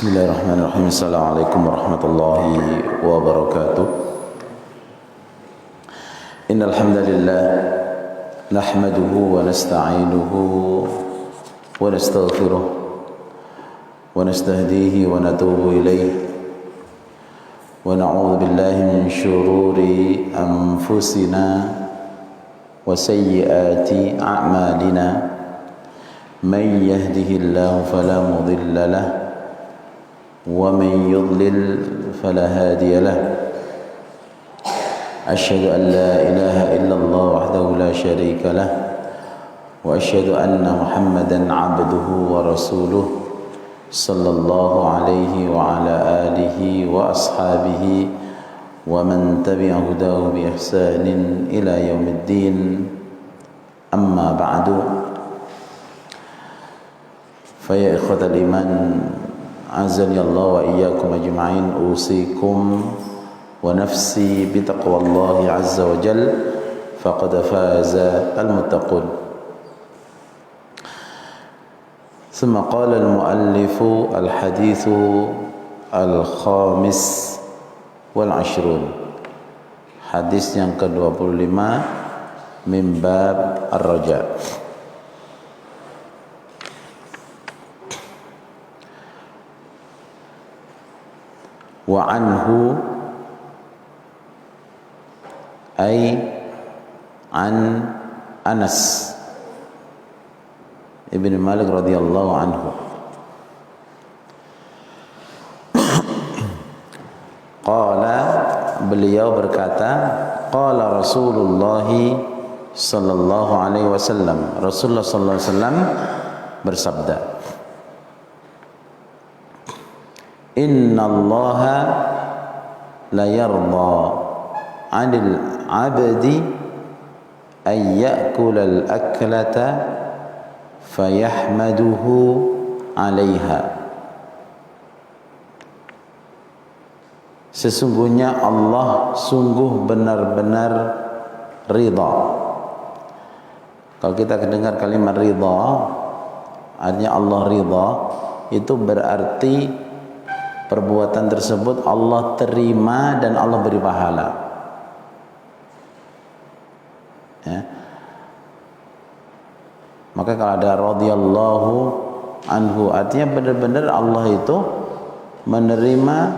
Bismillahirrahmanirrahim. Assalamualaikum warahmatullahi wabarakatuh. Innal hamdalillah nahmaduhu wa nasta'inuhu wa nastaghfiruh wa nastahdihi wa natubu ilayhi wa na'udzu billahi min shururi anfusina wa sayyiati a'malina. Man yahdihillahu fala mudilla lahu ومن يضلل فلا هادي له أشهد أن لا إله إلا الله وحده لا شريك له وأشهد أن محمدا عبده ورسوله صلى الله عليه وعلى آله وأصحابه ومن تبع هداه بإحسان إلى يوم الدين. أما بعد فيا إخوة الإيمان azani Allah wa iyyakum ajma'in, usikum wa nafsi bi taqwallahi azza wa jal, faqad faza al-muttaqun. Thumma qala al-muallifu al-hadithu al-khamis wal-ashrun, hadis yang ke-25 min bab ar-raja. Wa anhu ay an Anas ibn Malik radhiyallahu anhu qala, beliau berkata, qala Rasulullah sallallahu alaihi wasallam, Rasulullah sallallahu alaihi wasallam bersabda, Inna Allaha la yarda 'anil 'abdi an ya'kula al-aklata fayahmaduhu 'alaiha. Sesungguhnya Allah sungguh benar-benar ridha. Kalau kita dengar kalimat ridha, artinya Allah ridha, itu berarti perbuatan tersebut Allah terima dan Allah beri pahala. Ya. Maka kalau ada radhiyallahu anhu, artinya benar-benar Allah itu menerima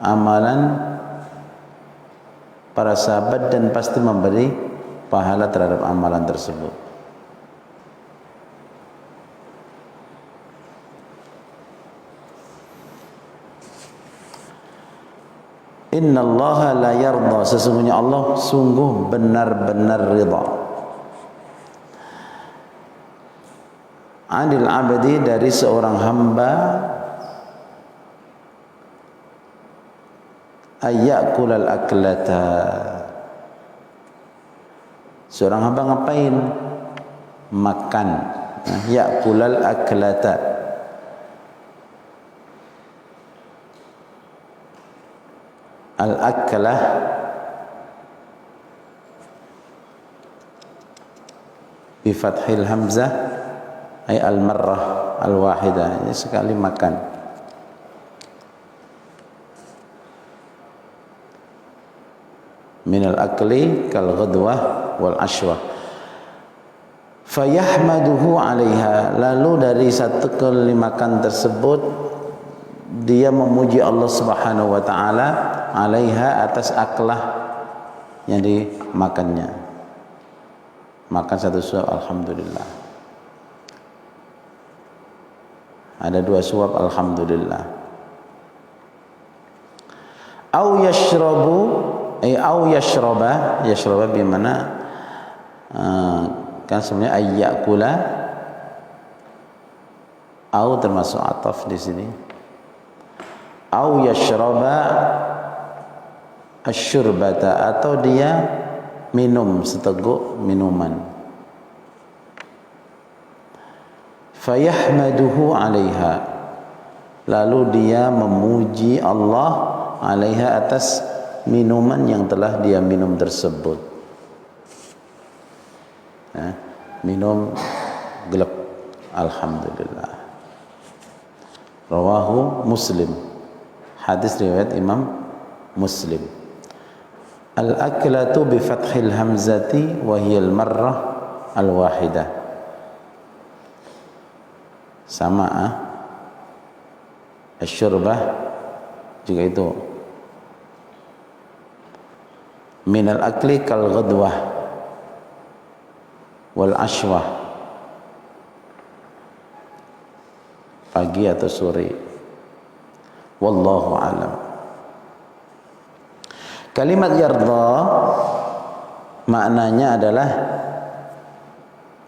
amalan para sahabat dan pasti memberi pahala terhadap amalan tersebut. Inna Allaha la yarda, sesungguhnya Allah sungguh benar-benar ridha, anil abdi, dari seorang hamba, ayyakulal aklata, seorang hamba ngapain? Makan. Yakulal aklata, al-aklah bi fathil hamzah ay al-marrah al-wahidah, ini sekali makan. Min al-akli kal ghadwah wal ashwa. Fayahmaduhu 'alaiha, lalu dari satu kali makan tersebut dia memuji Allah Subhanahu wa taala, 'alaiha, atas aklah yang dimakannya. Makan satu suap, alhamdulillah. Ada dua suap, alhamdulillah. Au yashrabu, au yashraba, yashraba bimana kan sebenarnya ayyakula, au termasuk ataf di sini. Au yashraba asyurbata, atau dia minum seteguk minuman. Fayahmaduhu 'alaiha, lalu dia memuji Allah 'alaiha, atas minuman yang telah dia minum tersebut. Minum gelap alhamdulillah. Rawahu Muslim. Hadis riwayat Imam Muslim. Al-aklatu bi fathil hamzati wa hiya al-marrah al-wahidah. Sama asy-syurbah juga itu. Min al-akli kal ghadwah wal ashwah, pagi atau sore. Wallahu alam. Kalimat yarda maknanya adalah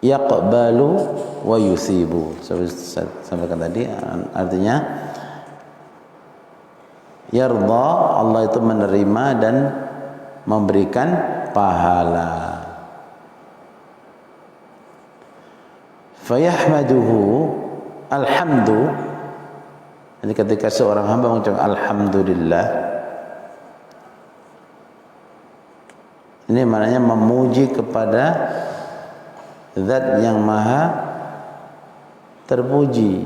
yaqbalu wa yusibu. Saya sampaikan tadi, artinya yarda, Allah itu menerima dan memberikan pahala. Fayahmaduhu, alhamdu. Jadi ketika seorang hamba mengucapkan alhamdulillah, ini maknanya memuji kepada Zat yang maha terpuji.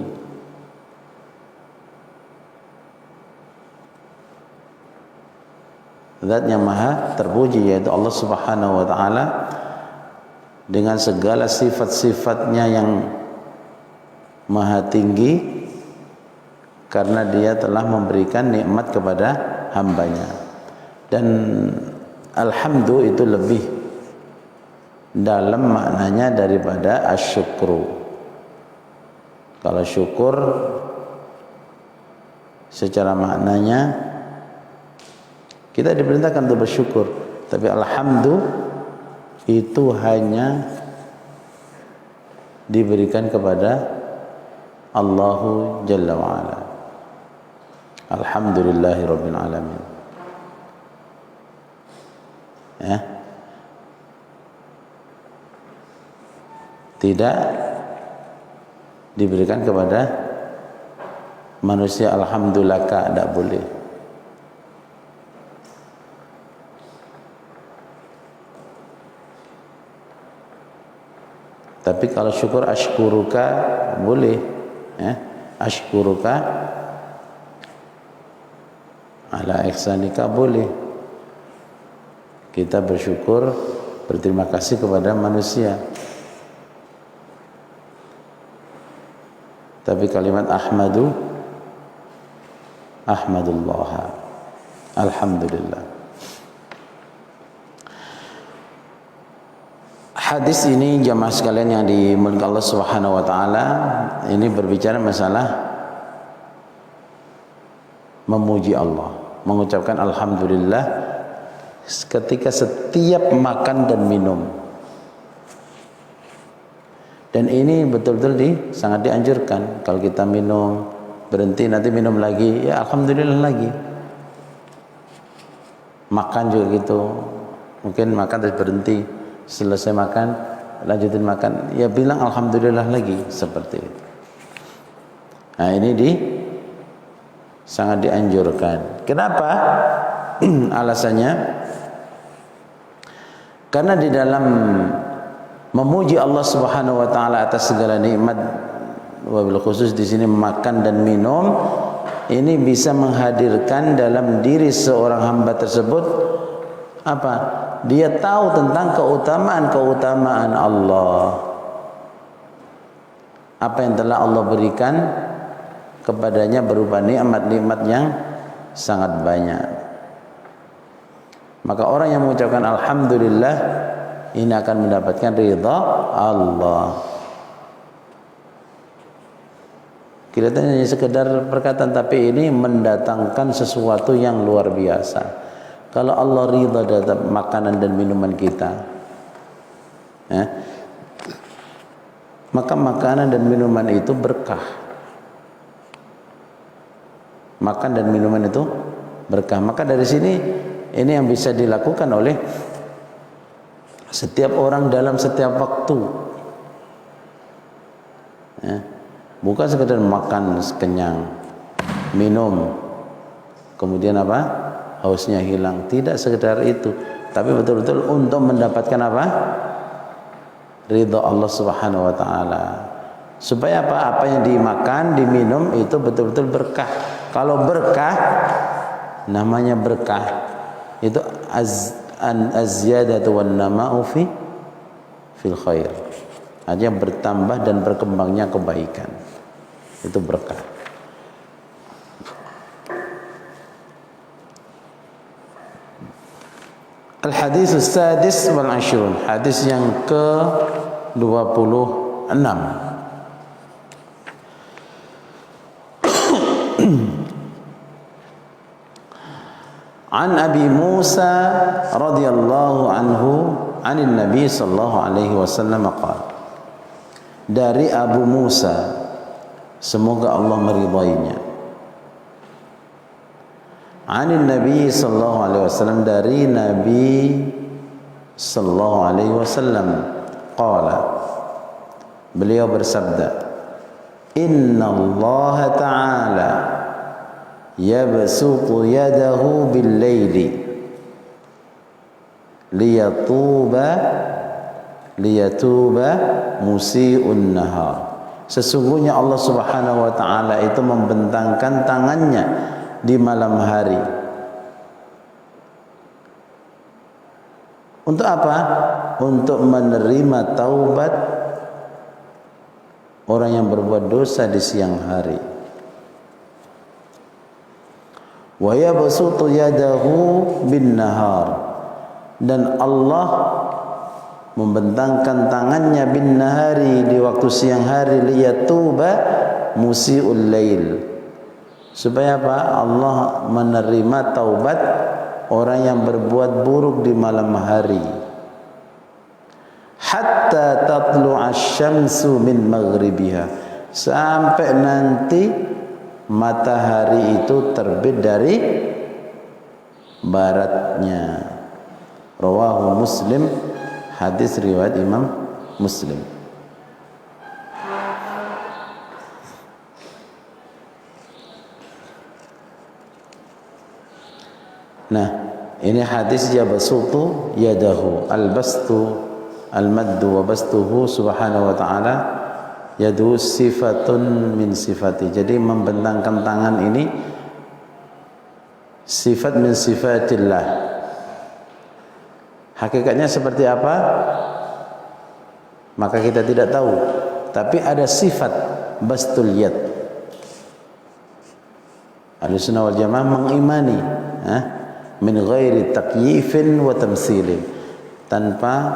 Zat yang maha terpuji, yaitu Allah Subhanahu wa ta'ala, dengan segala sifat-sifatnya yang maha tinggi, karena dia telah memberikan nikmat kepada hambanya. Dan alhamdu itu lebih dalam maknanya daripada asyukru. Kalau syukur secara maknanya kita diperintahkan untuk bersyukur, tapi alhamdu itu hanya diberikan kepada Allahu Jalla wa'ala. Alhamdulillahi Rabbil Alamin. Ya. Tidak diberikan kepada manusia. Alhamdulillah, tidak boleh. Tapi kalau syukur ashkuruka boleh, ya. Ashkuruka ala ihsanika boleh. Kita bersyukur, berterima kasih kepada manusia. Tapi kalimat ahmadu, ahmadullah, alhamdulillah. Hadis ini jamaah sekalian yang dimuliakan Allah Subhanahu wa taala, ini berbicara masalah memuji Allah, mengucapkan alhamdulillah ketika setiap makan dan minum. Dan ini betul-betul sangat dianjurkan. Kalau kita minum, berhenti, nanti minum lagi, ya alhamdulillah lagi. Makan juga gitu. Mungkin makan terus berhenti, selesai makan, lanjutin makan, ya bilang alhamdulillah lagi, seperti itu. Nah, ini sangat dianjurkan. Kenapa? Alasannya karena di dalam memuji Allah Subhanahu wa taala atas segala nikmat, wabil khusus di sini makan dan minum, ini bisa menghadirkan dalam diri seorang hamba tersebut apa? Dia tahu tentang keutamaan Allah. Apa yang telah Allah berikan kepadanya berupa nikmat-nikmat yang sangat banyak. Maka orang yang mengucapkan alhamdulillah ini akan mendapatkan ridha Allah. Kelihatannya sekedar perkataan, tapi ini mendatangkan sesuatu yang luar biasa. Kalau Allah ridha terhadap makanan dan minuman kita, ya, maka makanan dan minuman itu berkah. Makan dan minuman itu berkah. Maka dari sini ini yang bisa dilakukan oleh setiap orang dalam setiap waktu, ya. Bukan sekedar makan sekenyang, minum, kemudian apa? Hausnya hilang. Tidak sekedar itu, tapi betul-betul untuk mendapatkan apa? Ridha Allah Subhanahu wa taala. Supaya apa? Apa yang dimakan, diminum itu betul-betul berkah. Kalau berkah, namanya berkah itu az-ziyadatu wan nama'u fil khair. Artinya bertambah dan berkembangnya kebaikan. Itu berkah. Al-hadis as-sadis wal 20. Hadis yang ke-26. An Abi Musa radhiyallahu anhu anin Nabi sallallahu alaihi wasallam qala. Dari Abu Musa, semoga Allah meridainya. Anin Nabi sallallahu alaihi wasallam, dari Nabi sallallahu alaihi wasallam qala. Beliau bersabda, Inna Allah Ta'ala yabsutu yadahu bil-laili liyatuba musii'un nahar. Sesungguhnya Allah Subhanahu wa taala itu membentangkan tangannya di malam hari. Untuk apa? Untuk menerima taubat orang yang berbuat dosa di siang hari. Wa yabsutu yadahu bin nahar, dan Allah membentangkan tangannya bin nahari, di waktu siang hari, liyatuba musii'ul lail, supaya apa? Allah menerima taubat orang yang berbuat buruk di malam hari. Hatta tatlu'a asy-syamsu min maghribiha, sampai nanti matahari itu terbit dari baratnya. Rawahu Muslim, hadis riwayat Imam Muslim. Nah, ini hadis yabsutu yadahu, al-bastu al-maddu wa bastuhu subhanahu wa ta'ala, yadu sifatun min sifati. Jadi membentangkan tangan ini sifat min sifatillah. Hakikatnya seperti apa? Maka kita tidak tahu. Tapi ada sifat bastul yad. Ahlussunnah wal Jamaah mengimani, min ghairi takyifin wa tamtsilin, tanpa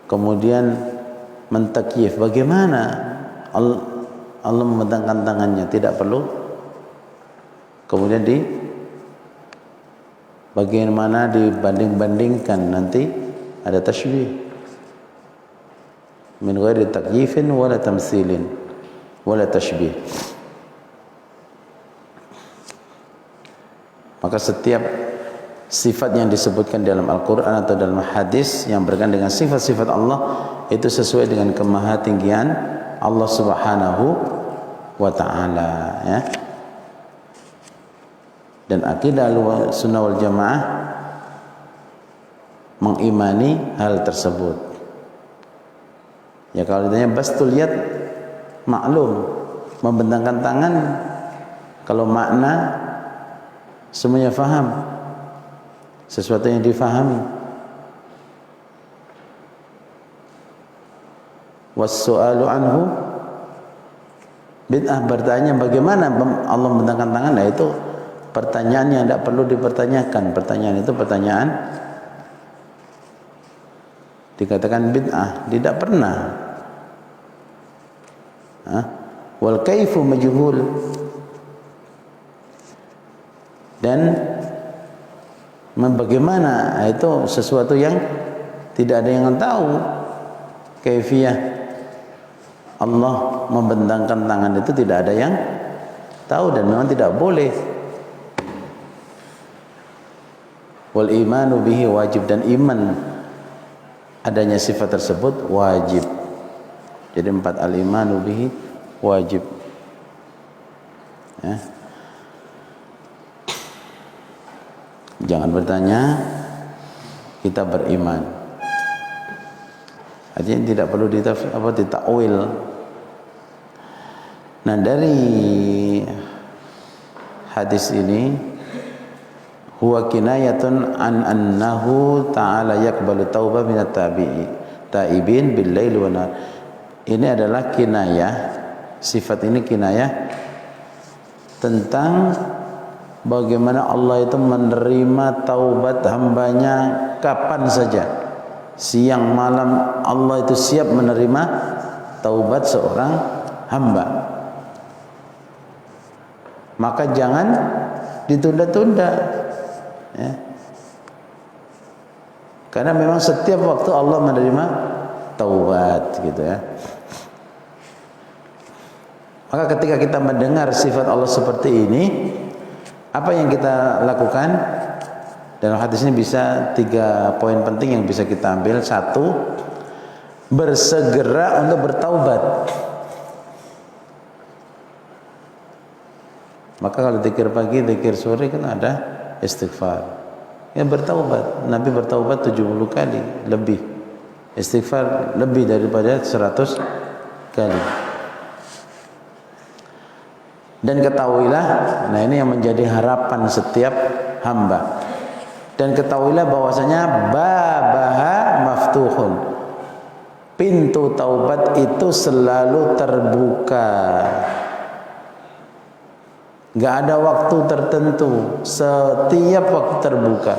kemudian mentakyif. Bagaimana Allah membentangkan tangannya, tidak perlu kemudian bagaimana dibanding-bandingkan, nanti ada tashbih. Min ghairi takyifin wala tamtsilin wala tashbih. Maka setiap sifat yang disebutkan dalam Al-Quran atau dalam hadis yang berkaitan dengan sifat-sifat Allah itu sesuai dengan kemahatinggian Allah Subhanahu wa ta'ala, ya. Dan akidah Ahlussunnah wal Jamaah mengimani hal tersebut. Ya, kalau ditanya bastul yad, maklum, membentangkan tangan, kalau makna semuanya faham, sesuatu yang difahami. Was-su'alu anhu bid'ah, bertanya bagaimana Allah membentangkan tangan, nah itu pertanyaan yang tidak perlu dipertanyakan. Pertanyaan itu pertanyaan dikatakan bid'ah, tidak pernah. Wal kaifu majhul, dan bagaimana itu sesuatu yang tidak ada yang tahu. Kaifiyah Allah membentangkan tangan itu tidak ada yang tahu, dan memang tidak boleh. Wal imanu bihi wajib, dan iman adanya sifat tersebut wajib. Jadi 4, al imanu bihi wajib, ya. Jangan bertanya, kita beriman. Artinya tidak perlu ditakwil, Nah, dari hadis ini huwa kinayatun an annahu ta'ala yaqbalu taubah minat taibin bil lail wa nahar. Ini adalah kinayah, sifat ini kinayah tentang bagaimana Allah itu menerima taubat hambanya kapan saja, siang malam Allah itu siap menerima taubat seorang hamba. Maka jangan ditunda-tunda, ya. Karena memang setiap waktu Allah menerima taubat, gitu ya. Maka ketika kita mendengar sifat Allah seperti ini, apa yang kita lakukan? Dalam hadis ini bisa 3 poin penting yang bisa kita ambil. 1, bersegera untuk bertaubat. Maka kalau zikir pagi, zikir sore kan ada istighfar. Ya, bertaubat. Nabi bertaubat 70 kali lebih. Istighfar lebih daripada 100 kali. Dan ketahuilah, nah ini yang menjadi harapan setiap hamba. Dan ketahuilah bahwasanya babaha maftuhun. Pintu taubat itu selalu terbuka. Gak ada waktu tertentu, setiap waktu terbuka.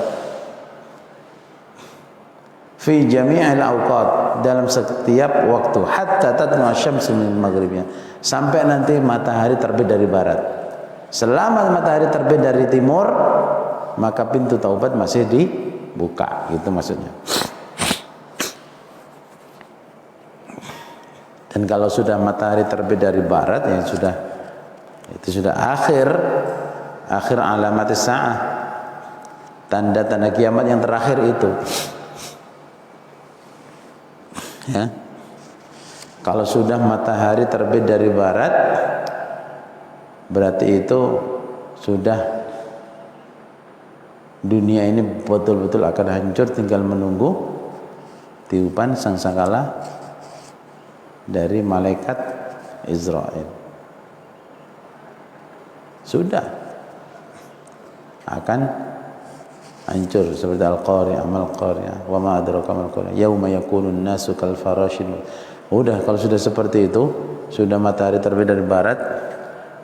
Fi jami'il awqat, dalam setiap waktu, hatta tatlu asy-syamsu min maghribnya, sampai nanti matahari terbit dari barat. Selama matahari terbit dari timur, maka pintu taubat masih dibuka, gitu maksudnya. Dan kalau sudah matahari terbit dari barat, yang itu sudah akhir alamat sa'ah, tanda-tanda kiamat yang terakhir itu. Ya. Kalau sudah matahari terbit dari barat, berarti itu sudah dunia ini betul-betul akan hancur, tinggal menunggu tiupan sangkakala dari malaikat Israel. Sudah akan hancur seperti al-qari'ah, mal-qari'ah, wa ma adraka mal-qari'ah, yauma yakunun nasu kal farashil. Udah, kalau sudah seperti itu, sudah matahari terbit dari barat,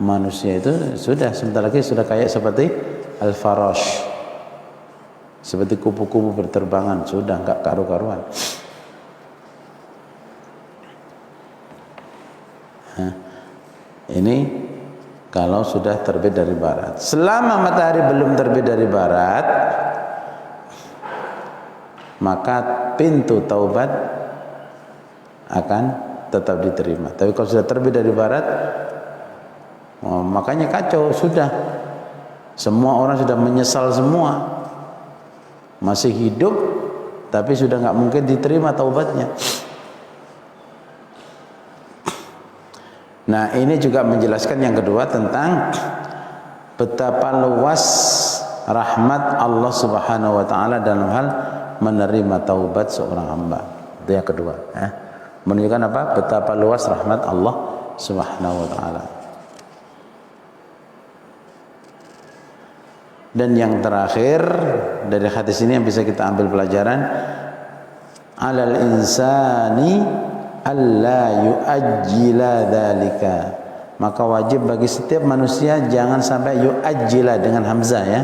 manusia itu sudah sebentar lagi sudah kayak seperti al-farash, seperti kupu-kupu berterbangan, sudah enggak karu-karuan. Ini kalau sudah terbit dari barat. Selama matahari belum terbit dari barat, maka pintu taubat akan tetap diterima. Tapi kalau sudah terbit dari barat, makanya kacau sudah. Semua orang sudah menyesal semua. Masih hidup, tapi sudah nggak mungkin diterima taubatnya. Nah, ini juga menjelaskan yang kedua tentang betapa luas rahmat Allah Subhanahu wa taala dalam hal menerima taubat seorang hamba. Itu yang kedua, ya. Menunjukkan apa? Betapa luas rahmat Allah Subhanahu wa taala. Dan yang terakhir dari hadis ini yang bisa kita ambil pelajaran, alal insani alla yu'ajjila dzalika. Maka wajib bagi setiap manusia jangan sampai yu'ajjila dengan hamzah, ya.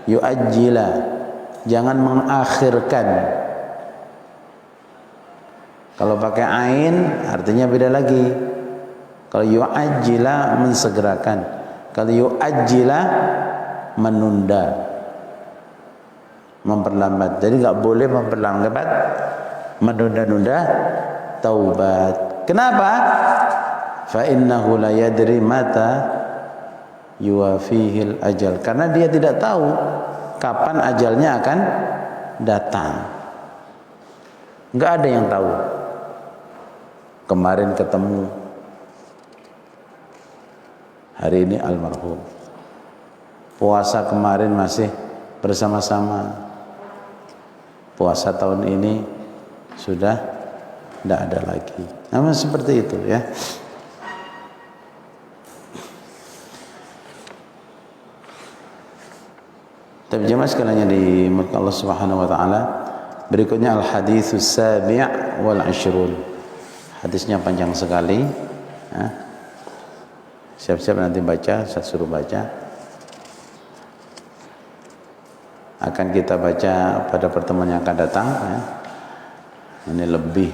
Yu'ajjila, jangan mengakhirkan. Kalau pakai ain artinya beda lagi. Kalau yu'ajjila mensegerakan, kalau yu'ajjila menunda, memperlambat. Jadi nggak boleh memperlambat, menunda-nunda taubat. Kenapa? Fa innahu la yadri mata yuwafihil ajal. Karena dia tidak tahu kapan ajalnya akan datang. Enggak ada yang tahu. Kemarin ketemu, hari ini almarhum. Puasa kemarin masih bersama-sama. Puasa tahun ini sudah tidak ada lagi. Namun seperti itu, ya. jemaah sekalian yang dimurkai Allah Subhanahu wa taala, berikutnya al-haditsus sabi' wal 'ishrun. Hadisnya panjang sekali. Siap-siap nanti baca, saya suruh baca. Akan kita baca pada pertemuan yang akan datang. Ini lebih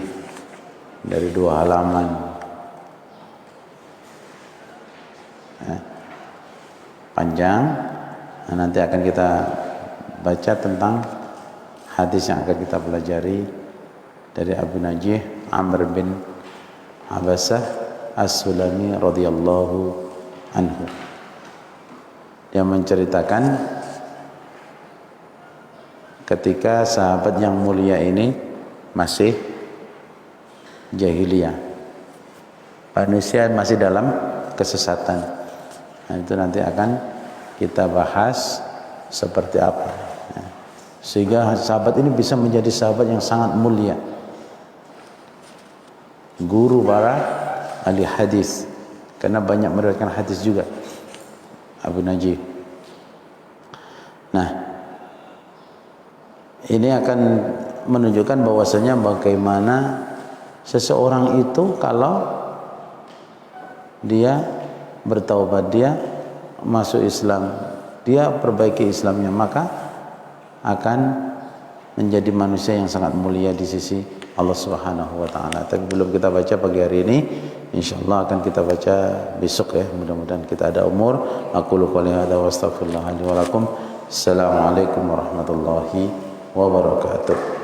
dari 2 halaman. Panjang. Nanti akan kita baca tentang hadis yang akan kita pelajari dari Abu Najih Amr bin Abbasah As-Sulami radhiyallahu anhu. Dia menceritakan ketika sahabat yang mulia ini masih jahiliyah, manusia masih dalam kesesatan. Nah, itu nanti akan kita bahas seperti apa, sehingga sahabat ini bisa menjadi sahabat yang sangat mulia, guru para ahli hadis, karena banyak meriwayatkan hadis juga Abu Najih. Nah, ini akan menunjukkan bahwasanya bagaimana seseorang itu kalau dia bertaubat, dia masuk Islam, dia perbaiki Islamnya, maka akan menjadi manusia yang sangat mulia di sisi Allah Subhanahu wa taala. Tapi belum kita baca pagi hari ini, insyaallah akan kita baca besok ya. Mudah-mudahan kita ada umur. Aqulu qouli hadza wa astaghfirullah li wa lakum. Assalamualaikum warahmatullahi wabarakatuh.